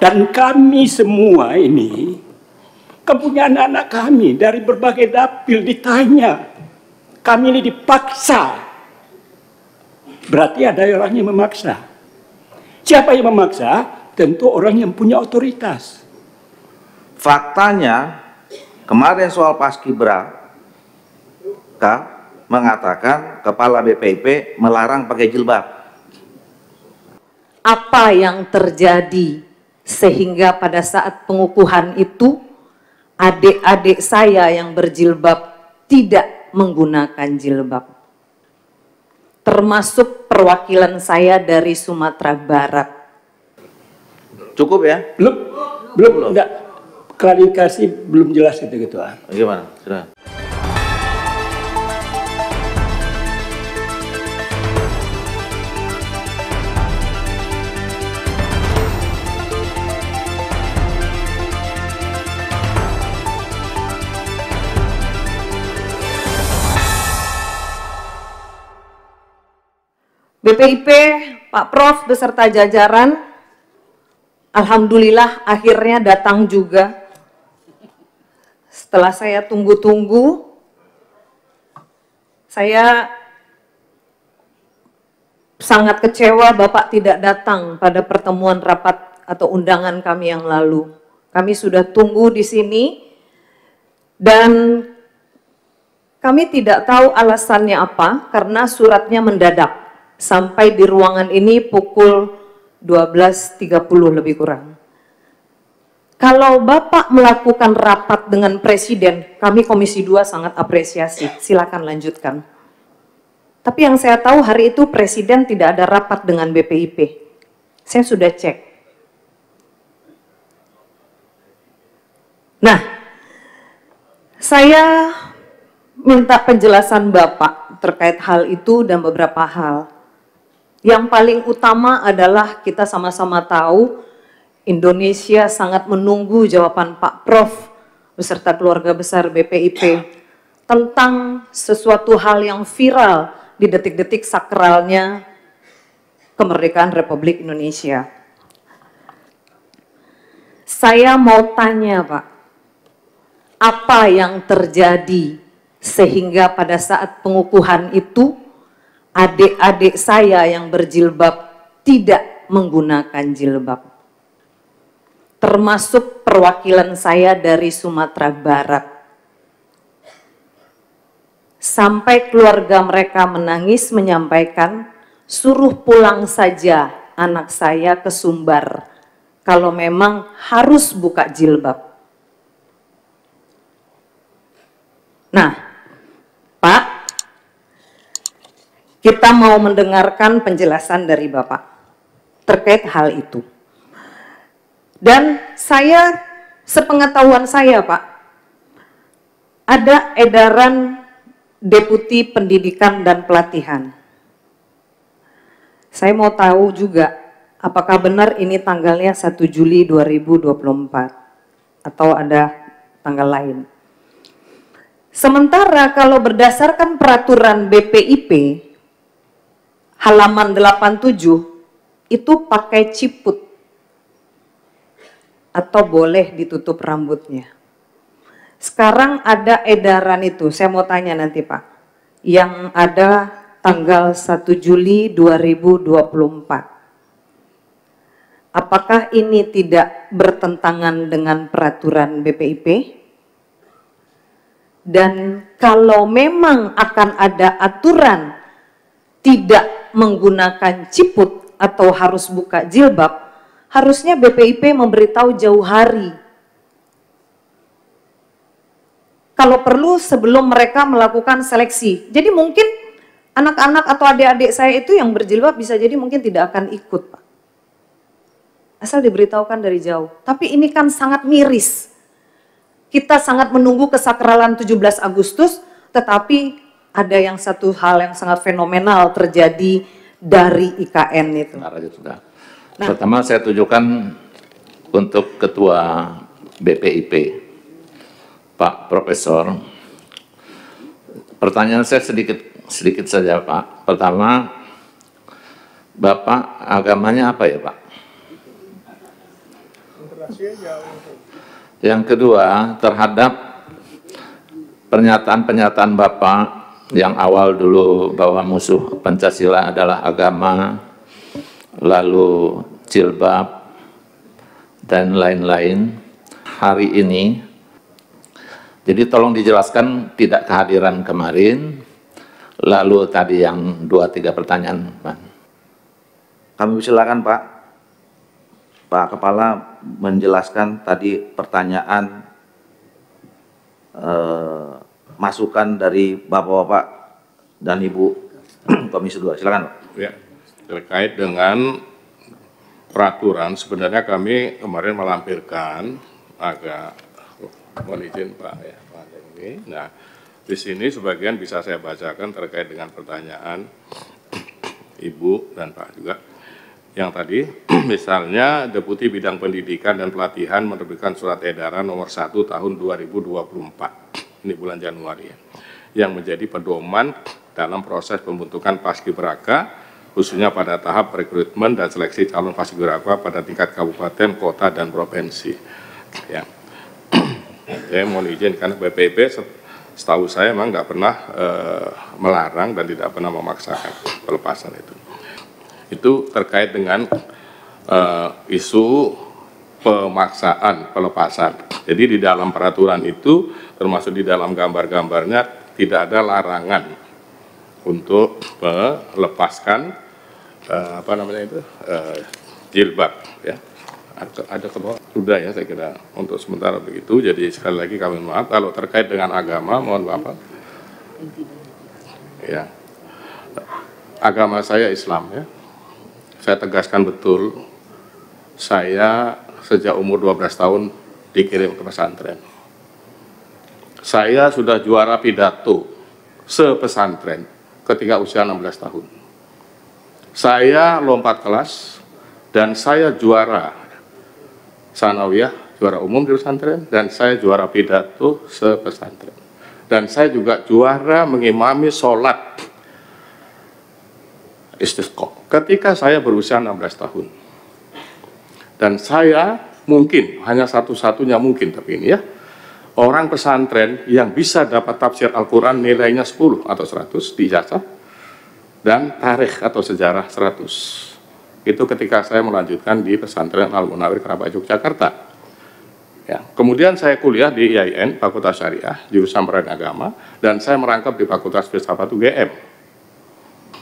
Dan kami semua ini, kepunyaan anak kami dari berbagai dapil ditanya. Kami ini dipaksa. Berarti ada orang yang memaksa. Siapa yang memaksa? Tentu orang yang punya otoritas. Faktanya, kemarin soal Paskibraka mengatakan Kepala BPIP melarang pakai jilbab. Apa yang terjadi sehingga pada saat pengukuhan itu adik-adik saya yang berjilbab tidak menggunakan jilbab, termasuk perwakilan saya dari Sumatera Barat. Cukup ya? Belum. Enggak. Klarifikasi belum jelas itu gitu. Gimana? Sudah. BPIP, Pak Prof beserta jajaran, alhamdulillah akhirnya datang juga. Setelah saya tunggu-tunggu, saya sangat kecewa Bapak tidak datang pada pertemuan rapat atau undangan kami yang lalu. Kami sudah tunggu di sini dan kami tidak tahu alasannya apa karena suratnya mendadak. Sampai di ruangan ini pukul 12.30 lebih kurang. Kalau Bapak melakukan rapat dengan Presiden, kami Komisi 2 sangat apresiasi. Silakan lanjutkan. Tapi yang saya tahu hari itu Presiden tidak ada rapat dengan BPIP. Saya sudah cek. Nah, saya minta penjelasan Bapak terkait hal itu dan beberapa hal. Yang paling utama adalah kita sama-sama tahu Indonesia sangat menunggu jawaban Pak Prof beserta keluarga besar BPIP tentang sesuatu hal yang viral di detik-detik sakralnya kemerdekaan Republik Indonesia. Saya mau tanya Pak, apa yang terjadi sehingga pada saat pengukuhan itu adik-adik saya yang berjilbab tidak menggunakan jilbab, termasuk perwakilan saya dari Sumatera Barat. Sampai keluarga mereka menangis menyampaikan, suruh pulang saja anak saya ke Sumbar, kalau memang harus buka jilbab. Nah, Pak, kita mau mendengarkan penjelasan dari Bapak terkait hal itu. Dan saya, sepengetahuan saya Pak, ada edaran Deputi Pendidikan dan Pelatihan. Saya mau tahu juga, apakah benar ini tanggalnya 1 Juli 2024 atau ada tanggal lain. Sementara kalau berdasarkan peraturan BPIP, halaman 87 itu pakai ciput atau boleh ditutup rambutnya. Sekarang ada edaran itu, saya mau tanya nanti Pak, yang ada tanggal 1 Juli 2024. Apakah ini tidak bertentangan dengan peraturan BPIP? Dan kalau memang akan ada aturan tidak menggunakan ciput atau harus buka jilbab, harusnya BPIP memberitahu jauh hari. Kalau perlu sebelum mereka melakukan seleksi. Jadi mungkin anak-anak atau adik-adik saya itu yang berjilbab bisa jadi mungkin tidak akan ikut, Pak. Asal diberitahukan dari jauh. Tapi ini kan sangat miris. Kita sangat menunggu kesakralan 17 Agustus, tetapi ada yang satu hal yang sangat fenomenal terjadi dari IKN itu. Nah, pertama saya tujukan untuk Ketua BPIP, Pak Profesor. Pertanyaan saya sedikit saja Pak. Pertama, Bapak agamanya apa ya Pak? Yang kedua, terhadap pernyataan-pernyataan Bapak yang awal dulu bahwa musuh Pancasila adalah agama, lalu jilbab, dan lain-lain. Hari ini, jadi tolong dijelaskan tidak kehadiran kemarin, lalu tadi yang 2-3 pertanyaan, Pak. Kami silakan Pak. Pak Kepala menjelaskan tadi pertanyaan masukan dari Bapak-Bapak dan Ibu Komisi 2. Silakan Pak. Ya, terkait dengan peraturan, sebenarnya kami kemarin melampirkan agak mohon izin Pak ya, Pak ini. Nah, di sini sebagian bisa saya bacakan terkait dengan pertanyaan Ibu dan Pak juga. Yang tadi, misalnya Deputi Bidang Pendidikan dan Pelatihan menerbitkan surat edaran nomor 1 tahun 2024, ini bulan Januari ya, yang menjadi pedoman dalam proses pembentukan Paskibraka, khususnya pada tahap rekrutmen dan seleksi calon Paskibraka pada tingkat kabupaten, kota, dan provinsi. Ya. Saya mohon izin karena BPIP setahu saya memang nggak pernah melarang dan tidak pernah memaksakan pelepasan itu. Itu terkait dengan isu pemaksaan pelepasan. Jadi di dalam peraturan itu termasuk di dalam gambar-gambarnya tidak ada larangan untuk melepaskan jilbab ya. Ada ke bawah sudah ya, saya kira untuk sementara begitu. Jadi sekali lagi kami maaf kalau terkait dengan agama, mohon maaf ya, agama saya Islam ya. Saya tegaskan betul, saya sejak umur 12 tahun dikirim ke pesantren. Saya sudah juara pidato sepesantren ketika usia 16 tahun. Saya lompat kelas dan saya juara sanawiyah, juara umum di pesantren, dan saya juara pidato sepesantren. Dan saya juga juara mengimami sholat istisqa ketika saya berusia 16 tahun. Dan saya mungkin, hanya satu-satunya mungkin tapi ini ya, orang pesantren yang bisa dapat tafsir Al-Quran nilainya 10 atau 100 di ijazah, dan tarikh atau sejarah 100. Itu ketika saya melanjutkan di pesantren Al-Munawir Kerabat Yogyakarta. Ya, kemudian saya kuliah di IAIN, Fakultas Syariah, jurusan Agama, dan saya merangkap di Fakultas Filsafat UGM.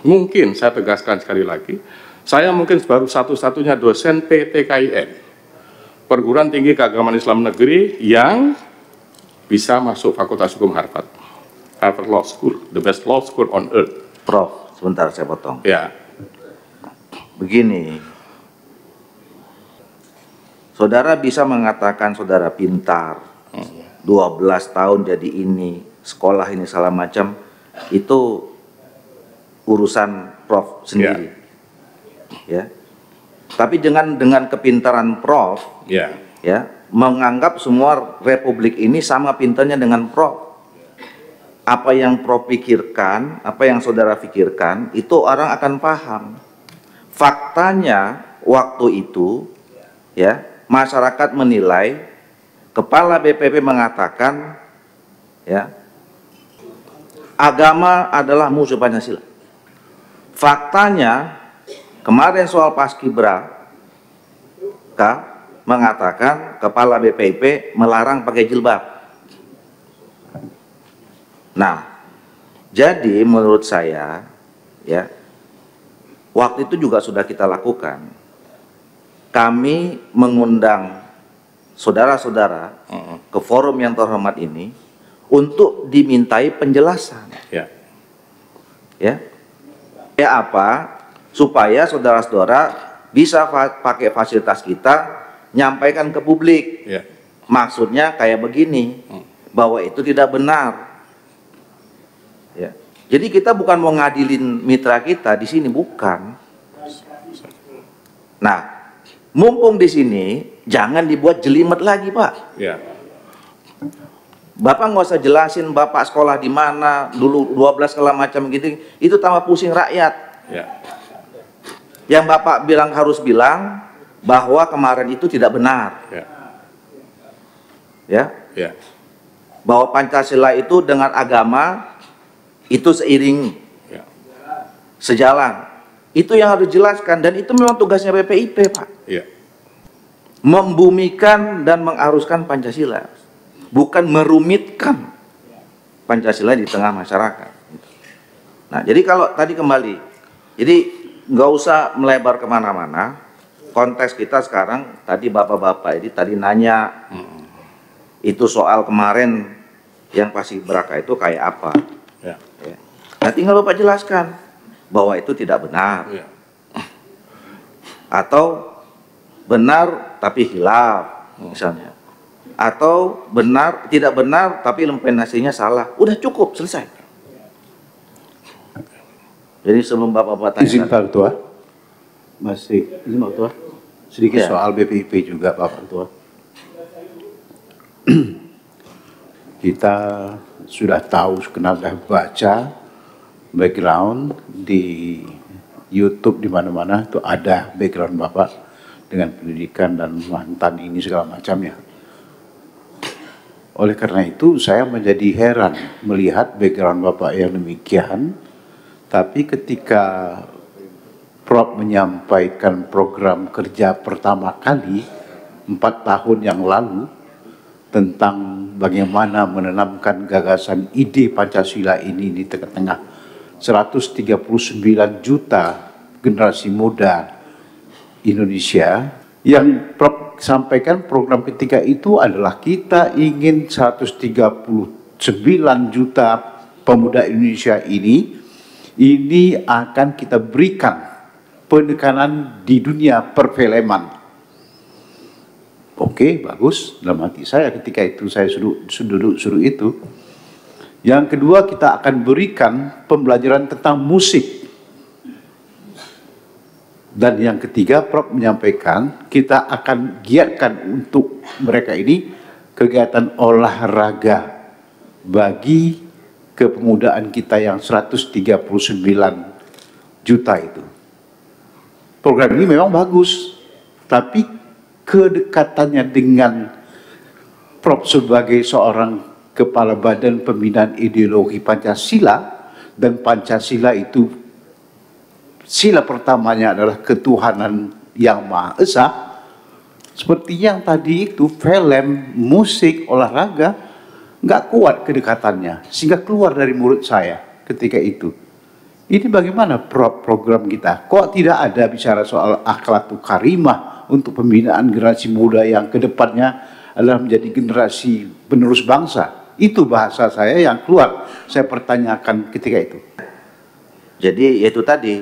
Mungkin saya tegaskan sekali lagi, saya mungkin baru satu-satunya dosen PTKIN, Perguruan Tinggi Keagamaan Islam Negeri, yang bisa masuk Fakultas Hukum Harvard Law School, the best law school on earth. Prof, sebentar saya potong. Ya. Begini, saudara bisa mengatakan saudara pintar, 12 tahun jadi ini, sekolah ini segala macam, itu urusan Prof sendiri. Ya. Tapi dengan kepintaran Prof, ya, menganggap semua Republik ini sama pintarnya dengan Prof. Apa yang Prof pikirkan, apa yang saudara pikirkan, itu orang akan paham. Faktanya waktu itu, ya, masyarakat menilai, Kepala BPP mengatakan, ya, agama adalah musuh Pancasila. Faktanya kemarin soal Paskibraka mengatakan Kepala BPIP melarang pakai jilbab. Nah, jadi menurut saya ya, waktu itu juga sudah kita lakukan. Kami mengundang saudara-saudara ke forum yang terhormat ini untuk dimintai penjelasan. Ya. Ya. Ya apa? Supaya saudara-saudara bisa pakai fasilitas kita, nyampaikan ke publik. Ya. Maksudnya kayak begini, bahwa itu tidak benar. Ya. Jadi kita bukan mau ngadilin mitra kita di sini, bukan. Nah, mumpung di sini, jangan dibuat jelimet lagi, Pak. Ya. Bapak nggak usah jelasin Bapak sekolah di mana, dulu 12 segala macam gitu, itu tambah pusing rakyat. Ya. Yang Bapak bilang harus bilang, bahwa kemarin itu tidak benar. Ya. Bahwa Pancasila itu dengan agama itu seiring, sejalan. Itu yang harus dijelaskan, dan itu memang tugasnya BPIP, Pak. Membumikan dan mengaruskan Pancasila, bukan merumitkan Pancasila di tengah masyarakat. Nah, jadi kalau tadi kembali, jadi nggak usah melebar kemana-mana. Konteks kita sekarang, tadi bapak-bapak ini tadi nanya, itu soal kemarin yang Paskibraka itu kayak apa? Ya. Nah, tinggal Bapak jelaskan bahwa itu tidak benar, atau benar tapi hilaf, misalnya, atau benar tidak benar tapi implementasinya salah. Udah cukup, selesai. Jadi sebelum bapak-bapak tanya, izin Pak Ketua, masih izin Pak Ketua, sedikit soal BPIP juga Pak Ketua. Kita sudah tahu, sudah baca background di YouTube, di mana-mana itu ada background Bapak dengan pendidikan dan mantan ini segala macamnya. Oleh karena itu saya menjadi heran melihat background Bapak yang demikian, tapi ketika Prof menyampaikan program kerja pertama kali 4 tahun yang lalu tentang bagaimana menanamkan gagasan ide Pancasila ini di tengah-tengah 139 juta generasi muda Indonesia, yang Prof sampaikan program ketika itu adalah kita ingin 139 juta pemuda Indonesia ini akan kita berikan penekanan di dunia perfilman. Oke, bagus. Dalam hati saya ketika itu saya suruh itu. Yang kedua, kita akan berikan pembelajaran tentang musik. Dan yang ketiga, Prof menyampaikan kita akan giatkan untuk mereka ini kegiatan olahraga bagi kepemudaan kita yang 139 juta itu. Program ini memang bagus, tapi kedekatannya dengan Prof sebagai seorang kepala badan pembinaan ideologi Pancasila, dan Pancasila itu sila pertamanya adalah ketuhanan yang Maha Esa, seperti yang tadi itu film, musik, olahraga nggak kuat kedekatannya sehingga keluar dari mulut saya ketika itu. Ini bagaimana program kita? Kok tidak ada bicara soal akhlakul karimah untuk pembinaan generasi muda yang kedepannya adalah menjadi generasi penerus bangsa? Itu bahasa saya yang keluar. Saya pertanyakan ketika itu. Jadi itu tadi,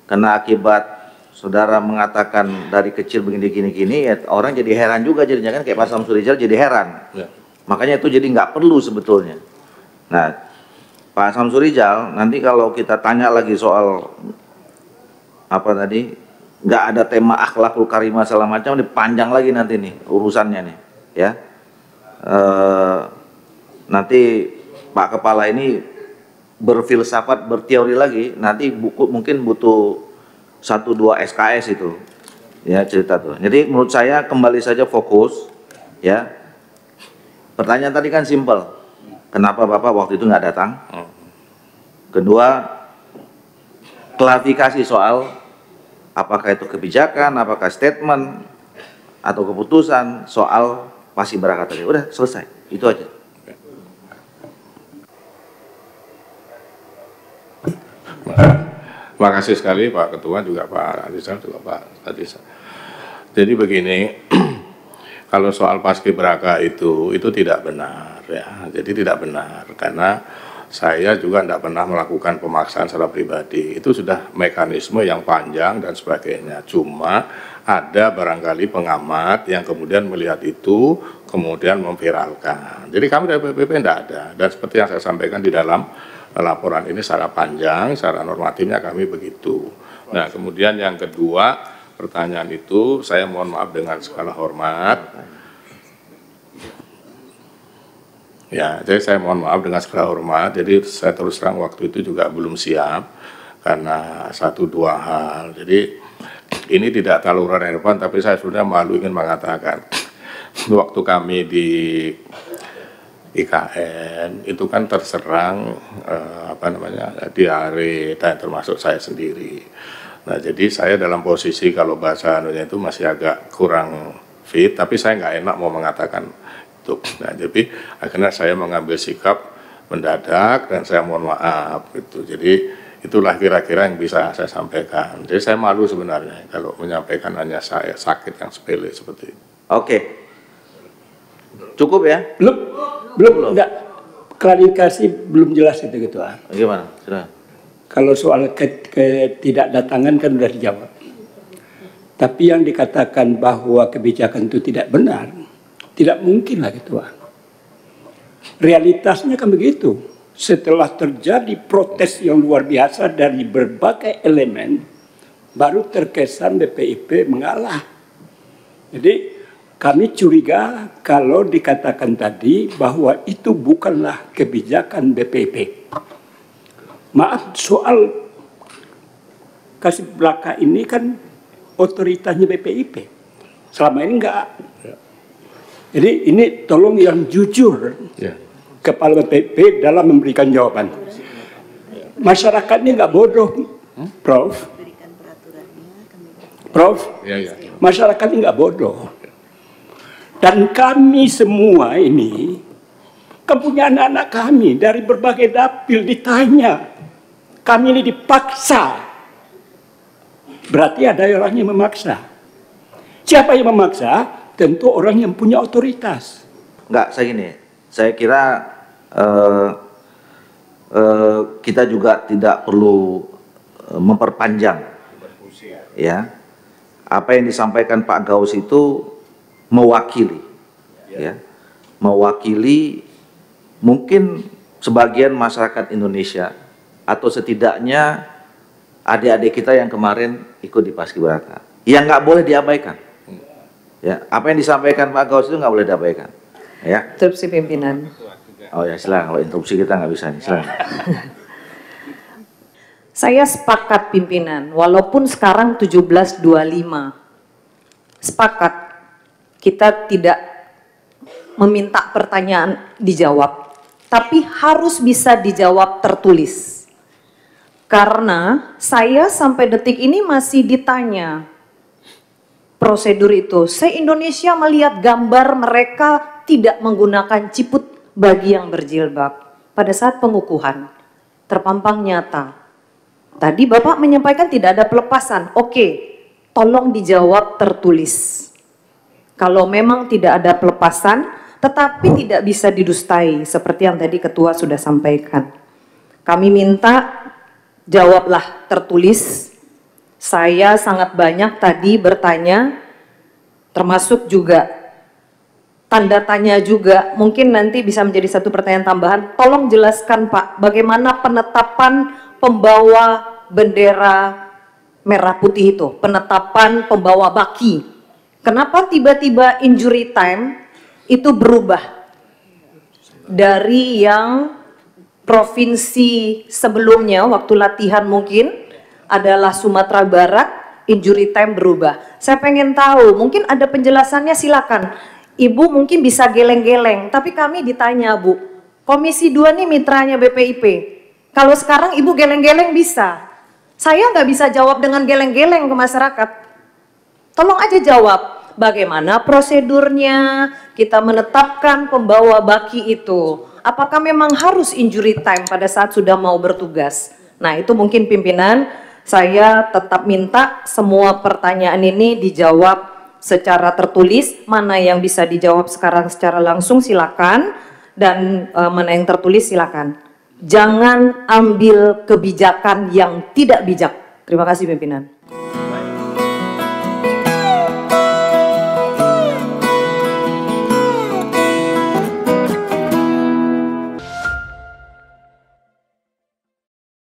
karena akibat saudara mengatakan dari kecil begini-gini, ya orang jadi heran juga jadinya, kan kayak Pak Samsuri Rijal jadi heran. Makanya itu jadi nggak perlu sebetulnya. Nah, Pak Samsuri Rijal, nanti kalau kita tanya lagi soal apa tadi, nggak ada tema akhlakul karimah segala macam, ini panjang lagi nanti nih urusannya nih, ya. Nanti Pak Kepala ini berfilsafat, berteori lagi, nanti buku mungkin butuh 1-2 SKS itu, ya cerita tuh. Jadi menurut saya kembali saja fokus, ya. Pertanyaan tadi kan simpel, kenapa Bapak waktu itu nggak datang? Kedua, klarifikasi soal apakah itu kebijakan, apakah statement atau keputusan soal Paskibraka tadi. Udah selesai, itu aja. Terima kasih sekali Pak Ketua, juga Pak Rizal, juga Pak Adisa. Jadi begini, kalau soal Paskibraka itu tidak benar, ya. Jadi tidak benar karena saya juga tidak pernah melakukan pemaksaan secara pribadi. Itu sudah mekanisme yang panjang dan sebagainya. Cuma ada barangkali pengamat yang kemudian melihat itu, kemudian memviralkan. Jadi kami dari PPP tidak ada. Dan seperti yang saya sampaikan di dalam laporan ini secara panjang, secara normatifnya kami begitu. Nah, kemudian yang kedua, pertanyaan itu saya mohon maaf dengan segala hormat. Ya, jadi saya mohon maaf dengan segala hormat. Jadi saya terus terang waktu itu juga belum siap karena 1-2 hal. Jadi ini tidak terlalu relevan, tapi saya sudah malu ingin mengatakan waktu kami di IKN itu kan terserang diare, dan termasuk saya sendiri. Nah, jadi saya dalam posisi kalau bahasa anunya itu masih agak kurang fit, tapi saya nggak enak mau mengatakan itu. Nah, jadi akhirnya saya mengambil sikap mendadak dan saya mohon maaf gitu. Jadi itulah kira-kira yang bisa saya sampaikan. Jadi saya malu sebenarnya kalau menyampaikan hanya saya sakit yang sepele seperti itu. Oke. Cukup ya? Belum. Enggak. Klarifikasi belum jelas itu Ketua. Gimana? Sudah. Kalau soal ketidakdatangan kan sudah dijawab. Tapi yang dikatakan bahwa kebijakan itu tidak benar, tidak mungkin lah Ketua. Realitasnya kan begitu. Setelah terjadi protes yang luar biasa dari berbagai elemen, baru terkesan BPIP mengalah. Jadi kami curiga kalau dikatakan tadi bahwa itu bukanlah kebijakan BPIP. Maaf, soal kasih belaka ini kan otoritasnya BPIP. Selama ini enggak. Jadi ini tolong yang jujur. Kepala BPIP dalam memberikan jawaban. Masyarakat ini nggak bodoh, Prof. Masyarakat ini nggak bodoh. Dan kami semua ini kan punya anak-anak kami dari berbagai dapil ditanya. Kami ini dipaksa. Berarti ada orang yang memaksa. Siapa yang memaksa? Tentu orang yang punya otoritas. Enggak, saya kira kita juga tidak perlu memperpanjang, ya. Apa yang disampaikan Pak Gaus itu mewakili, ya, mewakili mungkin sebagian masyarakat Indonesia atau setidaknya adik-adik kita yang kemarin ikut di Paskibraka, yang nggak boleh diabaikan. Ya, apa yang disampaikan Pak Gaus itu nggak boleh diabaikan. Ya. Interupsi pimpinan. Oh ya, silakan. Kalau interupsi kita nggak bisa nih, silakan. Saya sepakat pimpinan, walaupun sekarang 17.25. Sepakat, kita tidak meminta pertanyaan dijawab, tapi harus bisa dijawab tertulis. Karena saya sampai detik ini masih ditanya prosedur itu. Se-Indonesia melihat gambar mereka tidak menggunakan ciput bagi yang berjilbab pada saat pengukuhan, terpampang nyata. Tadi Bapak menyampaikan tidak ada pelepasan. Oke, tolong dijawab tertulis. Kalau memang tidak ada pelepasan, tetapi tidak bisa didustai, seperti yang tadi Ketua sudah sampaikan. Kami minta jawablah tertulis. Saya sangat banyak tadi bertanya, termasuk juga tanda tanya juga, mungkin nanti bisa menjadi satu pertanyaan tambahan. Tolong jelaskan Pak, bagaimana penetapan pembawa bendera merah putih itu, penetapan pembawa baki. Kenapa tiba-tiba injury time itu berubah dari yang provinsi sebelumnya waktu latihan mungkin adalah Sumatera Barat, injury time berubah. Saya pengen tahu, mungkin ada penjelasannya, silakan. Ibu mungkin bisa geleng-geleng, tapi kami ditanya Bu, Komisi 2 nih mitranya BPIP. Kalau sekarang Ibu geleng-geleng bisa. Saya nggak bisa jawab dengan geleng-geleng ke masyarakat. Tolong aja jawab, bagaimana prosedurnya kita menetapkan pembawa baki itu. Apakah memang harus injury time pada saat sudah mau bertugas? Nah itu mungkin pimpinan, saya tetap minta semua pertanyaan ini dijawab secara tertulis. Mana yang bisa dijawab sekarang secara langsung silakan, dan mana yang tertulis silakan. Jangan ambil kebijakan yang tidak bijak. Terima kasih pimpinan.